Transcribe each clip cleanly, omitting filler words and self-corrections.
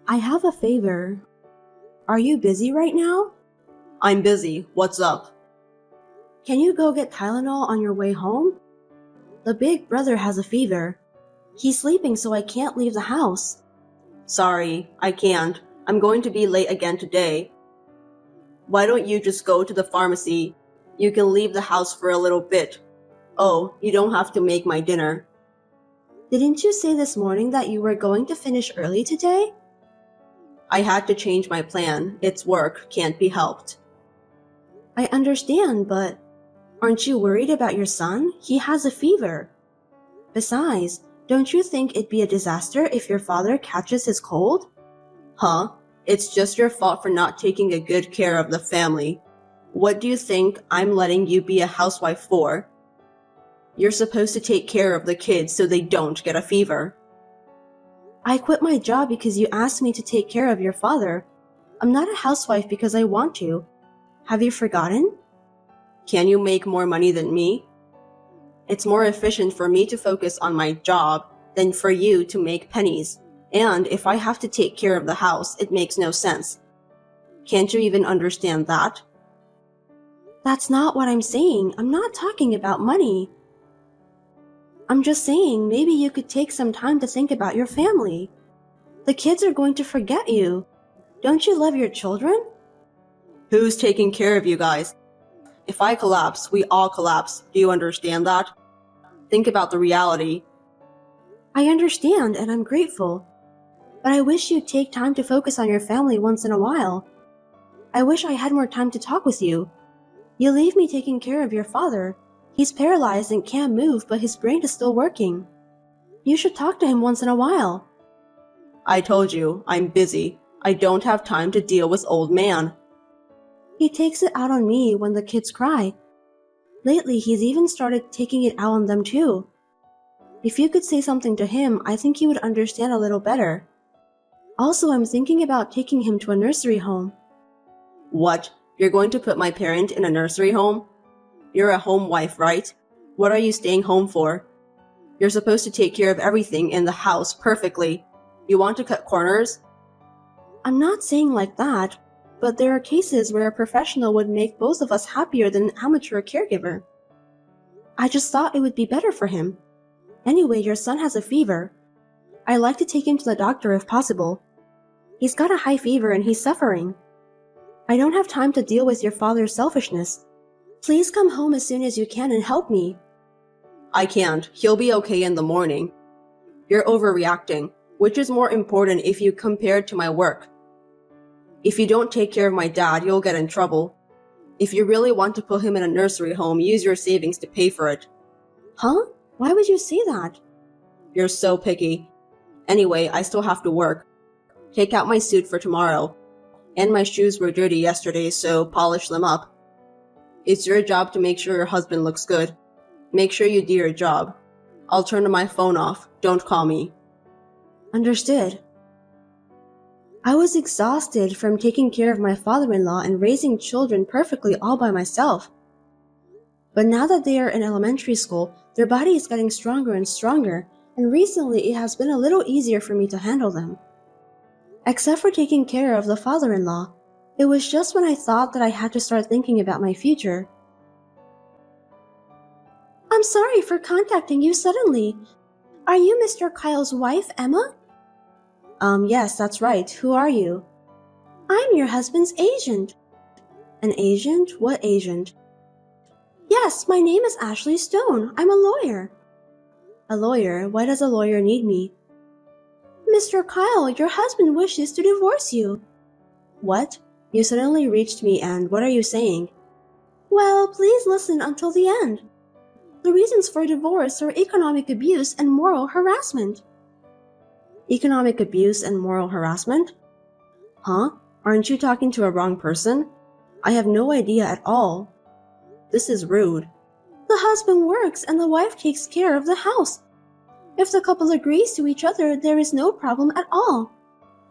I have a favor. Are you busy right now? I'm busy. What's up? Can you go get Tylenol on your way home? The big brother has a fever. He's sleeping so I can't leave the house. Sorry, I can't. I'm going to be late again today. Why don't you just go to the pharmacy? You can leave the house for a little bit. Oh, you don't have to make my dinner. Didn't you say this morning that you were going to finish early today? I had to change my plan. It's work, can't be helped. I understand, but aren't you worried about your son? He has a fever. Besides, don't you think it'd be a disaster if your father catches his cold? Huh? It's just your fault for not taking a good care of the family. What do you think I'm letting you be a housewife for? You're supposed to take care of the kids so they don't get a fever. I quit my job because you asked me to take care of your father. I'm not a housewife because I want to. Have you forgotten? Can you make more money than me? It's more efficient for me to focus on my job than for you to make pennies. And if I have to take care of the house, it makes no sense. Can't you even understand that? That's not what I'm saying. I'm not talking about money. I'm just saying maybe you could take some time to think about your family. The kids are going to forget you. Don't you love your children? Who's taking care of you guys? If I collapse, we all collapse. Do you understand that? Think about the reality. I understand and I'm grateful. But I wish you'd take time to focus on your family once in a while. I wish I had more time to talk with you. You leave me taking care of your father. He's paralyzed and can't move, but his brain is still working. You should talk to him once in a while. I told you, I'm busy. I don't have time to deal with old man. He takes it out on me when the kids cry. Lately, he's even started taking it out on them too. If you could say something to him, I think he would understand a little better. Also, I'm thinking about taking him to a nursery home. What? You're going to put my parent in a nursery home? You're a home wife, right? What are you staying home for? You're supposed to take care of everything in the house perfectly. You want to cut corners? I'm not saying like that, but there are cases where a professional would make both of us happier than an amateur caregiver. I just thought it would be better for him. Anyway, your son has a fever. I'd like to take him to the doctor if possible. He's got a high fever and he's suffering. I don't have time to deal with your father's selfishness. Please come home as soon as you can and help me. I can't. He'll be okay in the morning. You're overreacting, which is more important if you compare it to my work. If you don't take care of my dad, you'll get in trouble. If you really want to put him in a nursery home, use your savings to pay for it. Huh? Why would you say that? You're so picky. Anyway, I still have to work. Take out my suit for tomorrow. And my shoes were dirty yesterday, so polish them up. It's your job to make sure your husband looks good. Make sure you do your job. I'll turn my phone off. Don't call me. Understood. I was exhausted from taking care of my father-in-law and raising children perfectly all by myself. But now that they are in elementary school, their body is getting stronger and stronger, and recently it has been a little easier for me to handle them. Except for taking care of the father-in-law, it was just when I thought that I had to start thinking about my future. I'm sorry for contacting you suddenly. Are you Mr. Kyle's wife, Emma? Yes, that's right. Who are you? I'm your husband's agent. An agent? What agent? Yes, my name is Ashley Stone. I'm a lawyer. A lawyer? Why does a lawyer need me? Mr. Kyle, your husband wishes to divorce you. What? You suddenly reached me and what are you saying? Well, please listen until the end. The reasons for divorce are economic abuse and moral harassment. Economic abuse and moral harassment? Huh? Aren't you talking to a wrong person? I have no idea at all. This is rude. The husband works and the wife takes care of the house. If the couple agrees to each other, there is no problem at all.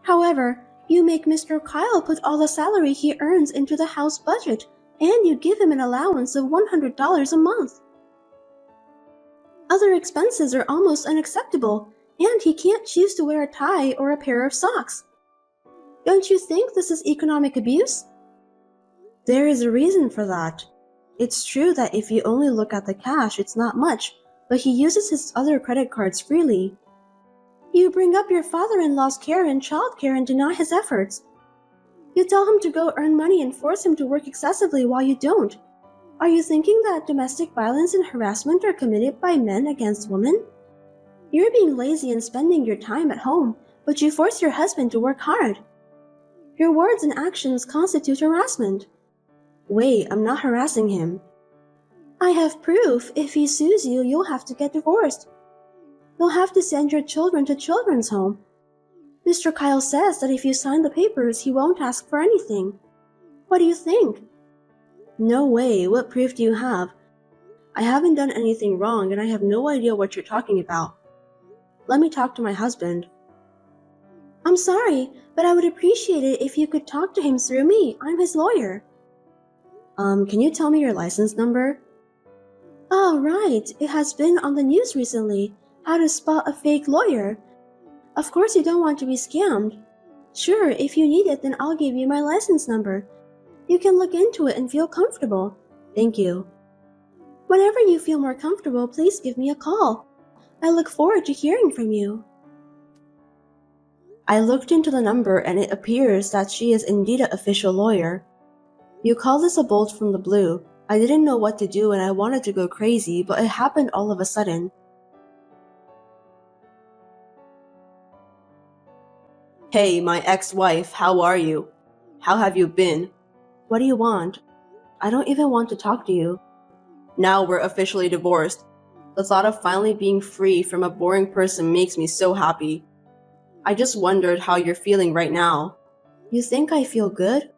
However, you make Mr. Kyle put all the salary he earns into the house budget, and you give him an allowance of $100 a month. Other expenses are almost unacceptable, and he can't choose to wear a tie or a pair of socks. Don't you think this is economic abuse? There is a reason for that. It's true that if you only look at the cash, it's not much, but he uses his other credit cards freely. You bring up your father-in-law's care and childcare and deny his efforts. You tell him to go earn money and force him to work excessively while you don't. Are you thinking that domestic violence and harassment are committed by men against women? You're being lazy and spending your time at home, but you force your husband to work hard. Your words and actions constitute harassment. Wait, I'm not harassing him. I have proof. If he sues you, you'll have to get divorced. You'll have to send your children to children's home. Mr. Kyle says that if you sign the papers, he won't ask for anything. What do you think? No way. What proof do you have? I haven't done anything wrong and I have no idea what you're talking about. Let me talk to my husband. I'm sorry, but I would appreciate it if you could talk to him through me. I'm his lawyer. Can you tell me your license number? Oh, right. It has been on the news recently. How to spot a fake lawyer. Of course you don't want to be scammed. Sure, if you need it, then I'll give you my license number. You can look into it and feel comfortable. Thank you. Whenever you feel more comfortable, please give me a call. I look forward to hearing from you. I looked into the number and it appears that she is indeed an official lawyer. You call this a bolt from the blue. I didn't know what to do and I wanted to go crazy, but it happened all of a sudden. Hey, my ex-wife, how are you? How have you been? What do you want? I don't even want to talk to you. Now we're officially divorced. The thought of finally being free from a boring person makes me so happy. I just wondered how you're feeling right now. You think I feel good?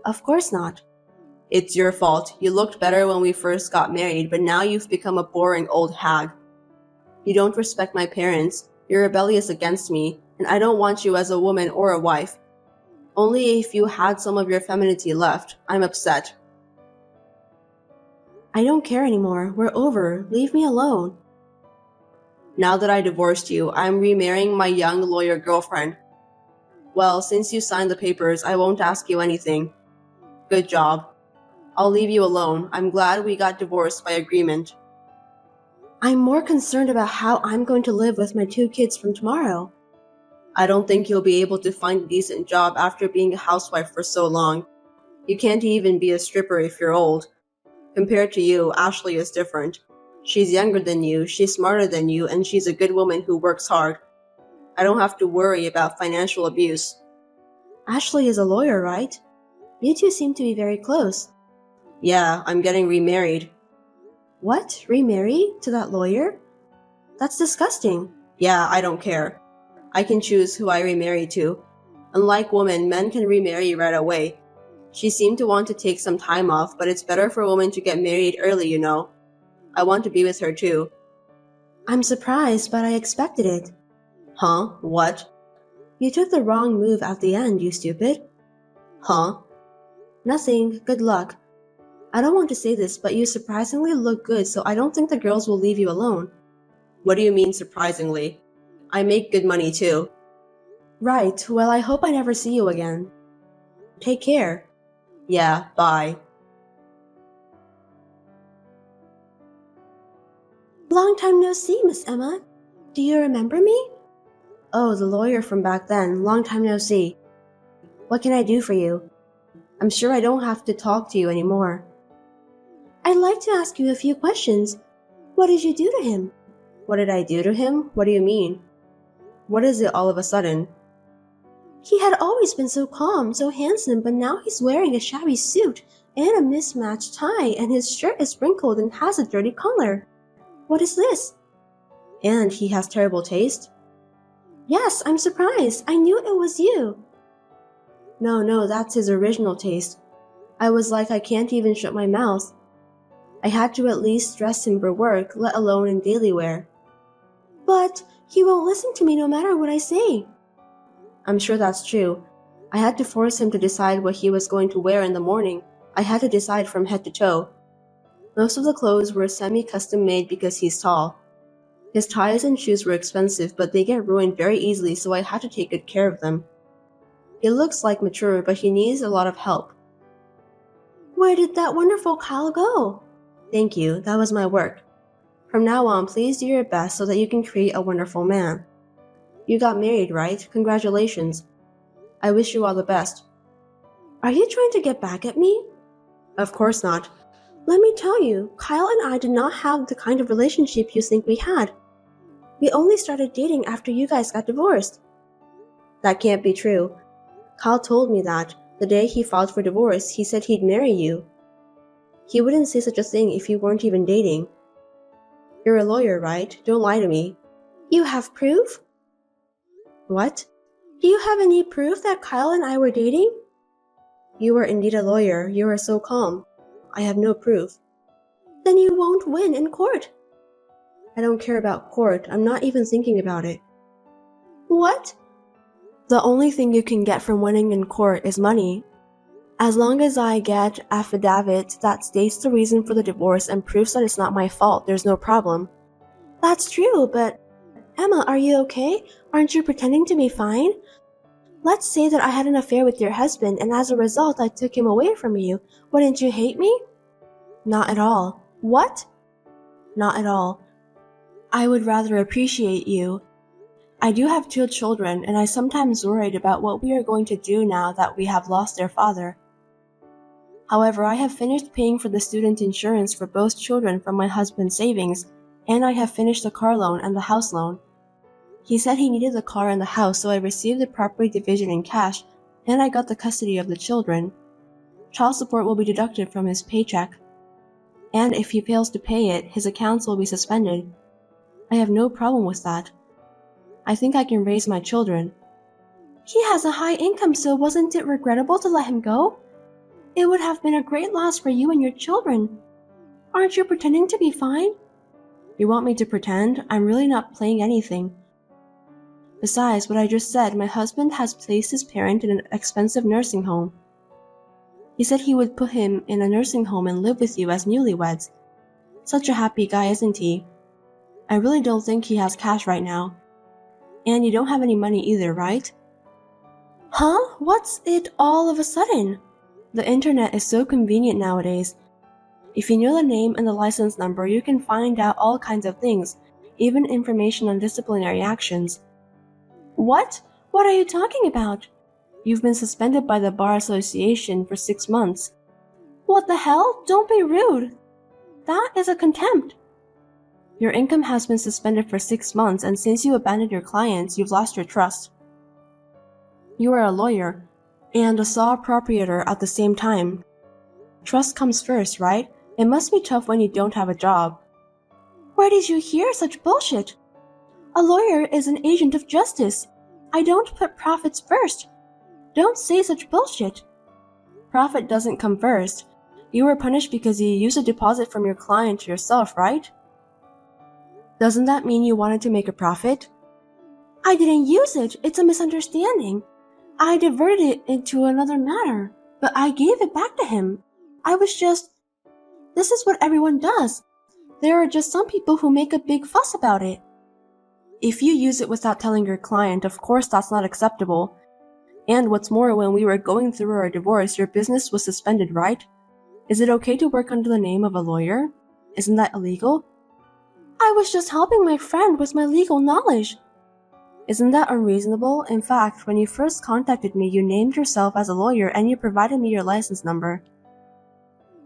Of course not. It's your fault. You looked better when we first got married, but now you've become a boring old hag. You don't respect my parents. You're rebellious against me, and I don't want you as a woman or a wife. Only if you had some of your femininity left. I'm upset. I don't care anymore. We're over. Leave me alone. Now that I divorced you, I'm remarrying my young lawyer girlfriend. Well, since you signed the papers, I won't ask you anything. Good job. I'll leave you alone. I'm glad we got divorced by agreement. I'm more concerned about how I'm going to live with my 2 kids from tomorrow. I don't think you'll be able to find a decent job after being a housewife for so long. You can't even be a stripper if you're old. Compared to you, Ashley is different. She's younger than you, she's smarter than you, and she's a good woman who works hard. I don't have to worry about financial abuse. Ashley is a lawyer, right? You two seem to be very close. Yeah, I'm getting remarried. What? Remarry? To that lawyer? That's disgusting. Yeah, I don't care. I can choose who I remarry to. Unlike women, men can remarry right away. She seemed to want to take some time off, but it's better for women to get married early, you know. I want to be with her too. I'm surprised, but I expected it. Huh? What? You took the wrong move at the end, you stupid. Huh? Nothing. Good luck. I don't want to say this, but you surprisingly look good, so I don't think the girls will leave you alone. What do you mean surprisingly? I make good money too. Right. Well, I hope I never see you again. Take care. Yeah, bye. Long time no see, Miss Emma. Do you remember me? Oh, the lawyer from back then. Long time no see. What can I do for you? I'm sure I don't have to talk to you anymore. I'd like to ask you a few questions. What did you do to him? What did I do to him? What do you mean? What is it all of a sudden? He had always been so calm, so handsome, but now he's wearing a shabby suit and a mismatched tie, and his shirt is wrinkled and has a dirty collar. What is this? And he has terrible taste? Yes, I'm surprised. I knew it was you. No, that's his original taste. I was like, I can't even shut my mouth. I had to at least dress him for work, let alone in daily wear. But he won't listen to me no matter what I say. I'm sure that's true. I had to force him to decide what he was going to wear in the morning. I had to decide from head to toe. Most of the clothes were semi-custom made because he's tall. His ties and shoes were expensive, but they get ruined very easily, so I had to take good care of them. He looks like mature, but he needs a lot of help. Where did that wonderful Kyle go? Thank you, that was my work. From now on, please do your best so that you can create a wonderful man. You got married, right? Congratulations. I wish you all the best. Are you trying to get back at me? Of course not. Let me tell you, Kyle and I did not have the kind of relationship you think we had. We only started dating after you guys got divorced. That can't be true. Kyle told me that the day he filed for divorce, he said he'd marry you. He wouldn't say such a thing if you weren't even dating. You're a lawyer, right? Don't lie to me. You have proof? What? Do you have any proof that Kyle and I were dating? You are indeed a lawyer. You are so calm. I have no proof. Then you won't win in court. I don't care about court. I'm not even thinking about it. What? The only thing you can get from winning in court is money. As long as I get affidavit that states the reason for the divorce and proves that it's not my fault, there's no problem. That's true, but Emma, are you okay? Aren't you pretending to be fine? Let's say that I had an affair with your husband and as a result I took him away from you. Wouldn't you hate me? Not at all. What? Not at all. I would rather appreciate you. I do have 2 children, and I sometimes worried about what we are going to do now that we have lost their father. However, I have finished paying for the student insurance for both children from my husband's savings, and I have finished the car loan and the house loan. He said he needed the car and the house, so I received the property division in cash, and I got the custody of the children. Child support will be deducted from his paycheck, and if he fails to pay it, his accounts will be suspended. I have no problem with that. I think I can raise my children. He has a high income, so wasn't it regrettable to let him go? It would have been a great loss for you and your children. Aren't you pretending to be fine? You want me to pretend? I'm really not playing anything. Besides what I just said, my husband has placed his parent in an expensive nursing home. He said he would put him in a nursing home and live with you as newlyweds. Such a happy guy, isn't he? I really don't think he has cash right now. And you don't have any money either, right? Huh? What's it all of a sudden? The internet is so convenient nowadays. If you know the name and the license number, you can find out all kinds of things, even information on disciplinary actions. What? What are you talking about? You've been suspended by the Bar Association for 6 months. What the hell? Don't be rude. That is a contempt. Your income has been suspended for 6 months, and since you abandoned your clients, you've lost your trust. You are a lawyer and a sole proprietor at the same time. Trust comes first, right? It must be tough when you don't have a job. Where did you hear such bullshit? A lawyer is an agent of justice. I don't put profits first. Don't say such bullshit. Profit doesn't come first. You were punished because you used a deposit from your client to yourself, right? Doesn't that mean you wanted to make a profit? I didn't use it. It's a misunderstanding. I diverted it into another matter, but I gave it back to him. This is what everyone does. There are just some people who make a big fuss about it. If you use it without telling your client, of course that's not acceptable. And what's more, when we were going through our divorce, your business was suspended, right? Is it okay to work under the name of a lawyer? Isn't that illegal? I was just helping my friend with my legal knowledge. Isn't that unreasonable? In fact, when you first contacted me, you named yourself as a lawyer and you provided me your license number.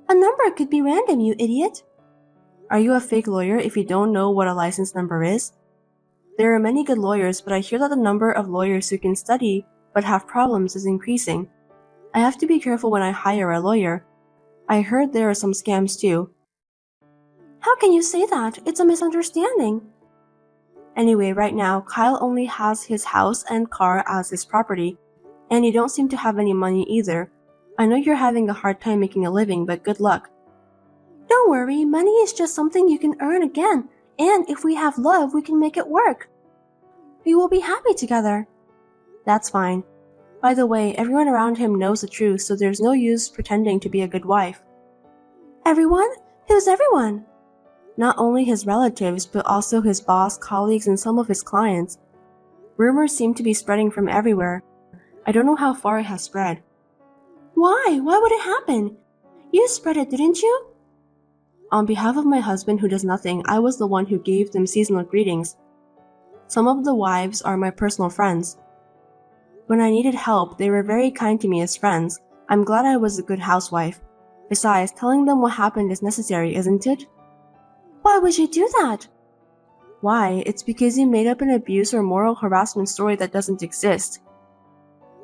A number could be random, you idiot. Are you a fake lawyer if you don't know what a license number is? There are many good lawyers, but I hear that the number of lawyers who can study but have problems is increasing. I have to be careful when I hire a lawyer. I heard there are some scams too. How can you say that? It's a misunderstanding. Anyway, right now, Kyle only has his house and car as his property, and you don't seem to have any money either. I know you're having a hard time making a living, but good luck. Don't worry, money is just something you can earn again, and if we have love, we can make it work. We will be happy together. That's fine. By the way, everyone around him knows the truth, so there's no use pretending to be a good wife. Everyone? Who's everyone? Not only his relatives, but also his boss, colleagues, and some of his clients. Rumors seem to be spreading from everywhere. I don't know how far it has spread. Why? Why would it happen? You spread it, didn't you? On behalf of my husband who does nothing, I was the one who gave them seasonal greetings. Some of the wives are my personal friends. When I needed help, they were very kind to me as friends. I'm glad I was a good housewife. Besides, telling them what happened is necessary, isn't it? Why would you do that? Why? It's because you made up an abuse or moral harassment story that doesn't exist.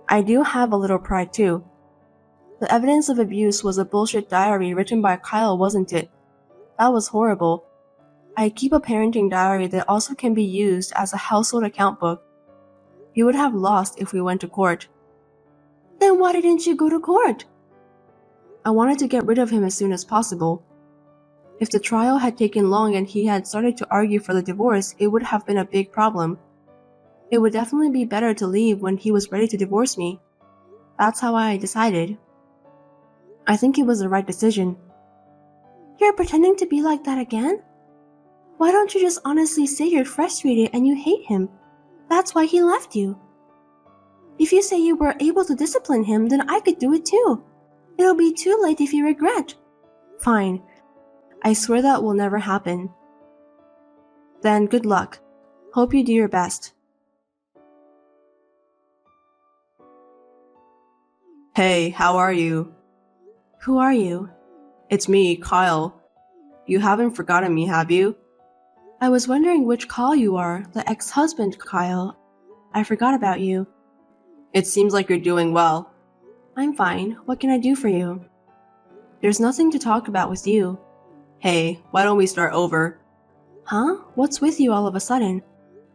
I do have a little pride too. The evidence of abuse was a bullshit diary written by Kyle, wasn't it? That was horrible. I keep a parenting diary that also can be used as a household account book. He would have lost if we went to court. Then why didn't you go to court? I wanted to get rid of him as soon as possible. If the trial had taken long and he had started to argue for the divorce, it would have been a big problem. It would definitely be better to leave when he was ready to divorce me. That's how I decided. I think it was the right decision. You're pretending to be like that again? Why don't you just honestly say you're frustrated and you hate him? That's why he left you. If you say you were able to discipline him, then I could do it too. It'll be too late if you regret. Fine. I swear that will never happen. Then good luck. Hope you do your best. Hey, how are you? Who are you? It's me, Kyle. You haven't forgotten me, have you? I was wondering which Kyle you are, the ex-husband Kyle. I forgot about you. It seems like you're doing well. I'm fine. What can I do for you? There's nothing to talk about with you. Hey, why don't we start over? Huh? What's with you all of a sudden?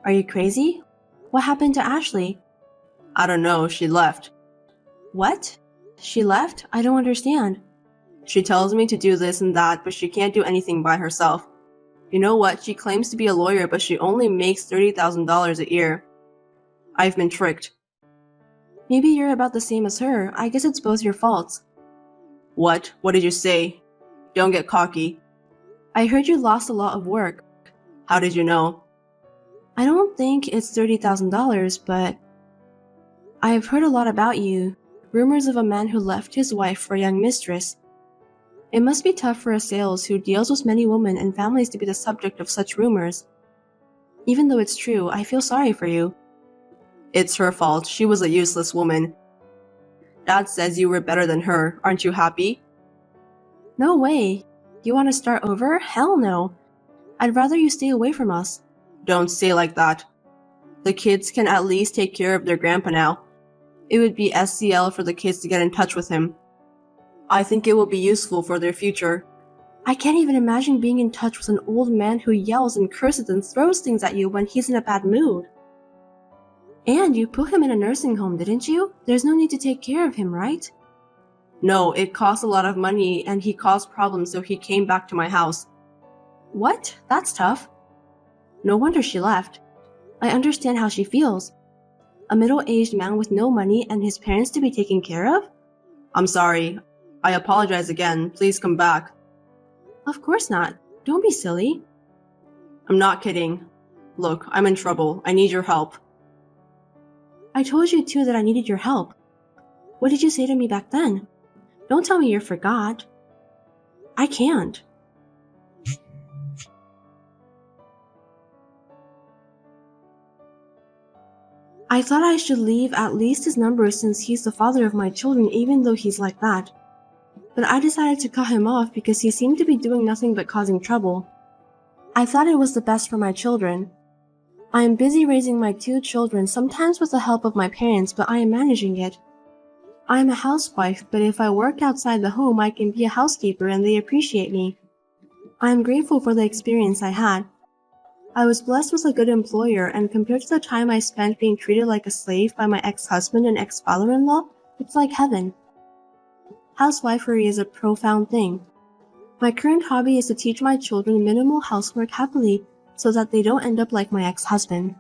Are you crazy? What happened to Ashley? I don't know, she left. What? She left? I don't understand. She tells me to do this and that, but she can't do anything by herself. You know what? She claims to be a lawyer, but she only makes $30,000 a year. I've been tricked. Maybe you're about the same as her. I guess it's both your faults. What? What did you say? Don't get cocky. I heard you lost a lot of work. How did you know? I don't think it's $30,000, but I've heard a lot about you. Rumors of a man who left his wife for a young mistress. It must be tough for a sales who deals with many women and families to be the subject of such rumors. Even though it's true, I feel sorry for you. It's her fault. She was a useless woman. Dad says you were better than her. Aren't you happy? No way. You want to start over? Hell no. I'd rather you stay away from us. Don't say like that. The kids can at least take care of their grandpa now. It would be SCL for the kids to get in touch with him. I think it will be useful for their future. I can't even imagine being in touch with an old man who yells and curses and throws things at you when he's in a bad mood. And you put him in a nursing home, didn't you? There's no need to take care of him, right? No, it cost a lot of money and he caused problems, so he came back to my house. What? That's tough. No wonder she left. I understand how she feels. A middle-aged man with no money and his parents to be taken care of? I'm sorry. I apologize again. Please come back. Of course not. Don't be silly. I'm not kidding. Look, I'm in trouble. I need your help. I told you too that I needed your help. What did you say to me back then? Don't tell me you forgot. I can't. I thought I should leave at least his number since he's the father of my children even though he's like that. But I decided to cut him off because he seemed to be doing nothing but causing trouble. I thought it was the best for my children. I am busy raising my 2 children, sometimes with the help of my parents, but I am managing it. I am a housewife, but if I work outside the home, I can be a housekeeper and they appreciate me. I am grateful for the experience I had. I was blessed with a good employer, and compared to the time I spent being treated like a slave by my ex-husband and ex-father-in-law, it's like heaven. Housewifery is a profound thing. My current hobby is to teach my children minimal housework happily so that they don't end up like my ex-husband.